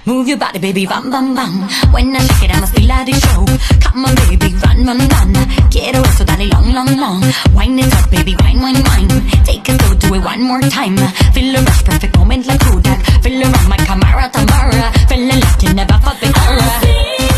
Move your body, baby, bam, bam, bam. When I shake it, I must feel like the show. Come on, baby, run, run, run. Quiero eso, dale long, long, long. Wine it up, baby, wine, wine, wine. Take it slow, do it one more time. Feel the rush, perfect moment like Kodak. Feel around my Camara, Tamara. Feeling like you never felt before.